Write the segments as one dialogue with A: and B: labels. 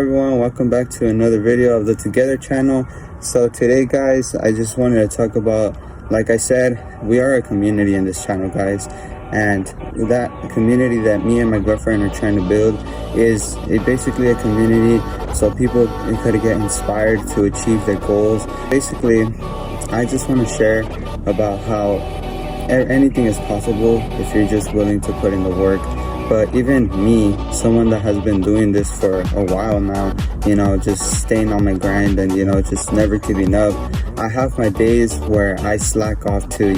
A: everyone, welcome back to another video of the Together channel. So today guys, I just wanted to talk about, like I said, we are a community in this channel guys, and that community that me and my girlfriend are trying to build is basically a community so people could get inspired to achieve their goals. Basically, I just want to share about how anything is possible if you're just willing to put in the work. But even me, someone that has been doing this for a while now, just staying on my grind and, just never giving up, I have my days where I slack off too,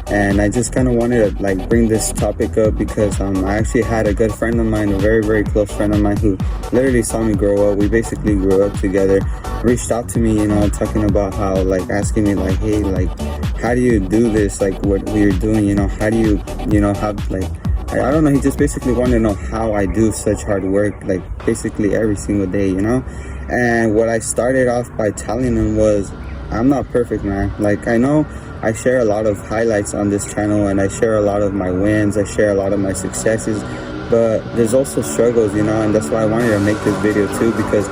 A: and I just kind of wanted to bring this topic up because I actually had a good friend of mine, a very, very close friend of mine who literally saw me grow up. We basically grew up together, reached out to me, talking about how, asking me hey, how do you do this? What you're doing, how do you, have I don't know, he just basically wanted to know how I do such hard work, basically every single day, And what I started off by telling him was, I'm not perfect, man. I know I share a lot of highlights on this channel and I share a lot of my wins, I share a lot of my successes, but there's also struggles, and that's why I wanted to make this video too, because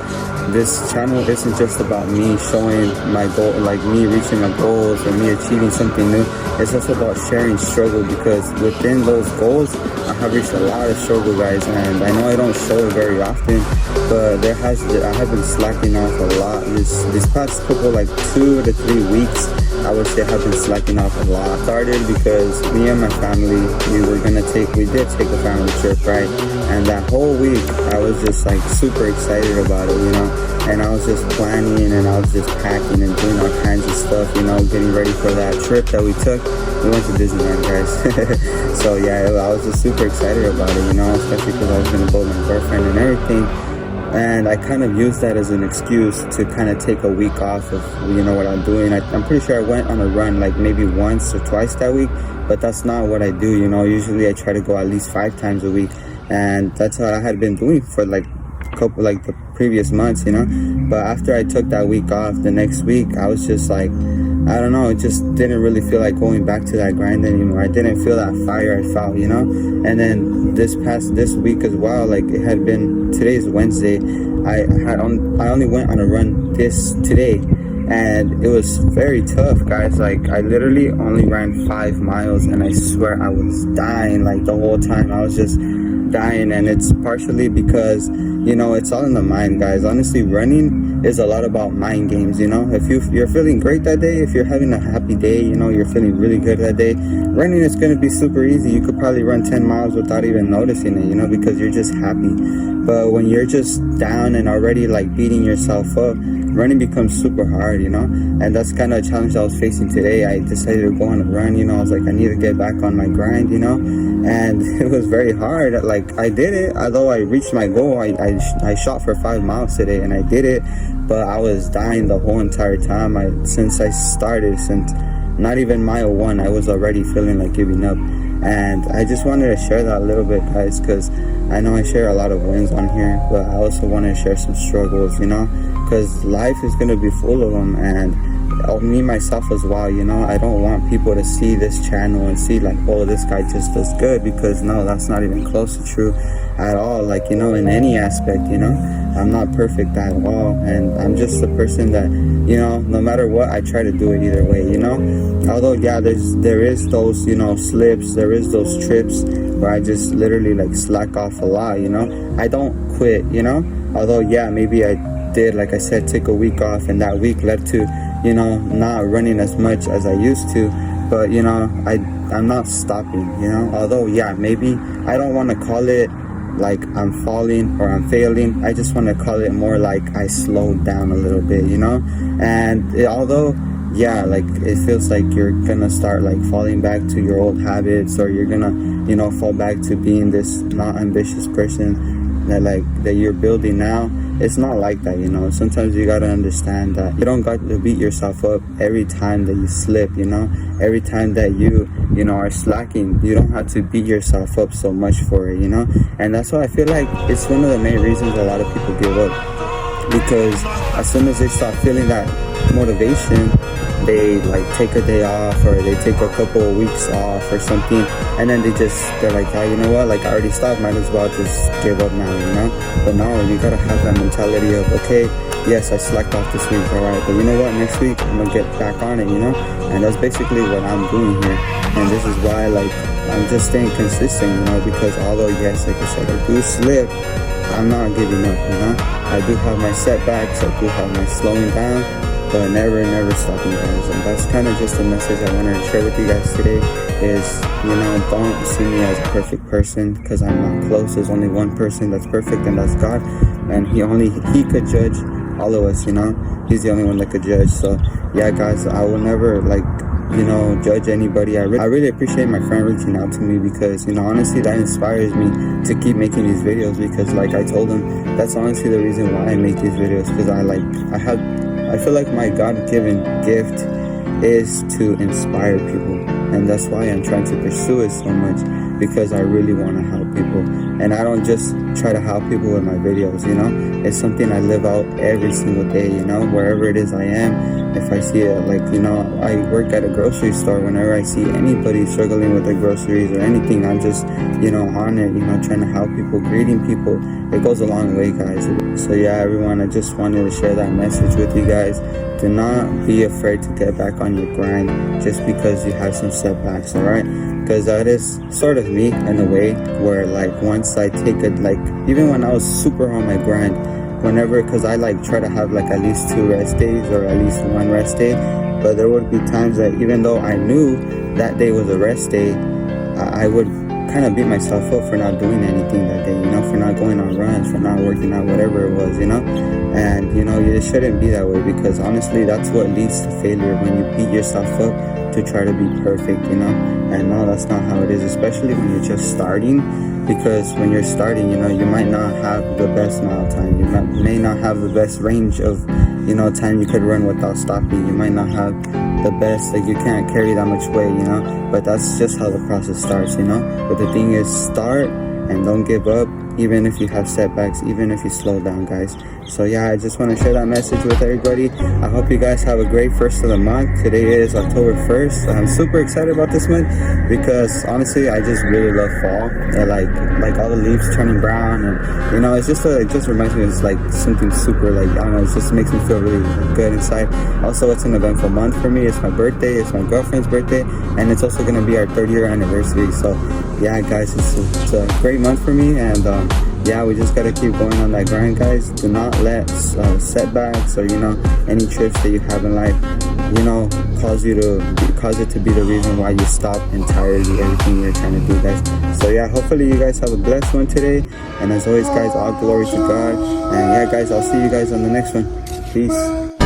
A: this channel isn't just about me showing my goal, me reaching my goals or me achieving something new. It's also about sharing struggle, because within those goals I have reached a lot of struggle guys, and I know I don't show it very often, but I have been slacking off a lot this past couple 2 to 3 weeks. I would say I have been slacking off a lot. Started because me and my family, we did take a family trip, right? And that whole week I was just super excited about it, and I was just planning and I was just packing and doing all kinds of stuff, getting ready for that trip that we took. We went to Disneyland guys. So yeah, I was just super excited about it, especially because I was gonna go with my girlfriend and everything. And I kind of used that as an excuse to kind of take a week off of, what I'm doing. I'm pretty sure I went on a run maybe once or twice that week, but that's not what I do, Usually I try to go at least 5 times a week, and that's what I had been doing for couple the previous months, But after I took that week off, the next week I was just I don't know, it just didn't really feel like going back to that grind anymore. I didn't feel that fire I felt, And then this week as well, it had been, today's Wednesday, I only went on a run today, and it was very tough guys. I literally only ran 5 miles, and I swear I was dying the whole time. I was just dying, and it's partially because it's all in the mind guys. Honestly, running is a lot about mind games. If you're feeling great that day, if you're having a happy day, you're feeling really good that day, running is going to be super easy. You could probably run 10 miles without even noticing it, because you're just happy. But when you're just down and already beating yourself up, running becomes super hard, and that's kind of a challenge I was facing today. I decided to go on a run, I was I need to get back on my grind, and it was very hard. I did it, although I reached my goal. I shot for 5 miles today and I did it, but I was dying the whole entire time. Since not even mile 1, I was already feeling like giving up. And I just wanted to share that a little bit guys, because I know I share a lot of wins on here, but I also want to share some struggles, because life is going to be full of them, and me myself as well, I don't want people to see this channel and see oh, this guy just does good, because no, that's not even close to true at all. In any aspect, I'm not perfect at all, and I'm just a person that, no matter what, I try to do it either way, although yeah, there is those, slips, there is those trips where I just literally slack off a lot, I don't quit, although yeah, maybe I did, like I said, take a week off, and that week led to not running as much as I used to, but I'm not stopping, although yeah, maybe I don't want to call it I'm falling or I'm failing. I just want to call it more I slowed down a little bit, and although yeah, it feels you're gonna start falling back to your old habits, or you're gonna fall back to being this not ambitious person that you're building now. It's not like that, Sometimes you gotta understand that you don't got to beat yourself up every time that you slip, every time that you are slacking. You don't have to beat yourself up so much for it, And that's why I feel it's one of the main reasons a lot of people give up. because as soon as they stop feeling that motivation, they like take a day off, or they take a couple of weeks off or something, and then they're like, oh, you know what, like I already stopped, might as well just give up now, you know. But no, you gotta have that mentality of, okay, yes, I slacked off this week, alright, but you know what, next week I'm gonna get back on it, you know. And that's basically what I'm doing here, and this is why, like, I'm just staying consistent, you know, because although, yes, like I said, I do slip, I'm not giving up, you know. I do have my setbacks, I do have my slowing down, but never stopping, guys. And that's kind of just the message I wanted to share with you guys today is, you know, don't see me as a perfect person, because I'm not close. There's only one person that's perfect, and that's God, and he could judge all of us, you know. He's the only one that could judge. So yeah, guys, I will never, like, you know, judge anybody. I really appreciate my friend reaching out to me, because, you know, honestly, that inspires me to keep making these videos, because like I told him, that's honestly the reason why I make these videos, because I feel like my God-given gift is to inspire people, and that's why I'm trying to pursue it so much, because I really want to help people. And I don't just try to help people with my videos, you know. It's something I live out every single day, you know, wherever it is I am. If I see it, like, you know, I work at a grocery store. Whenever I see anybody struggling with their groceries or anything, I'm just, you know, on it, you know, trying to help people, greeting people. It goes a long way, guys. So yeah, everyone, I just wanted to share that message with you guys. Do not be afraid to get back on your grind just because you have some setbacks, alright? Because that is sort of me in a way, where like once I take it, like even when I was super on my grind, whenever, because I like try to have like at least 2 rest days or at least 1 rest day, but there would be times that even though I knew that day was a rest day, I would kind of beat myself up for not doing anything that day, you know, for not going on runs, for not working out, whatever it was, you know. And you know, you shouldn't be that way, because honestly, that's what leads to failure, when you beat yourself up to try to be perfect, you know. And no, that's not how it is, especially when you're just starting, because when you're starting, you know, you might not have the best mile time, you may not have the best range of, you know, time you could run without stopping, you might not have the best, like you can't carry that much weight, you know. But that's just how the process starts, you know. But the thing is, start and don't give up, even if you have setbacks, even if you slow down, guys. So yeah, I just want to share that message with everybody. I hope you guys have a great first of the month. Today is October 1st. I'm super excited about this month, because honestly, I just really love fall. And like all the leaves turning brown, and you know, it's just it just reminds me of like something super, like, I don't know, it just makes me feel really good inside. Also, it's an eventful month for me. It's my birthday, it's my girlfriend's birthday, and it's also going to be our 3rd year anniversary. So yeah, guys, it's a great month for me, and yeah, we just gotta keep going on that grind, guys. Do not let setbacks, or you know, any trips that you have in life, you know, cause it to be the reason why you stop entirely everything you're trying to do, guys. So yeah, hopefully you guys have a blessed one today, and as always, guys, all glory to God. And yeah, guys, I'll see you guys on the next one. Peace.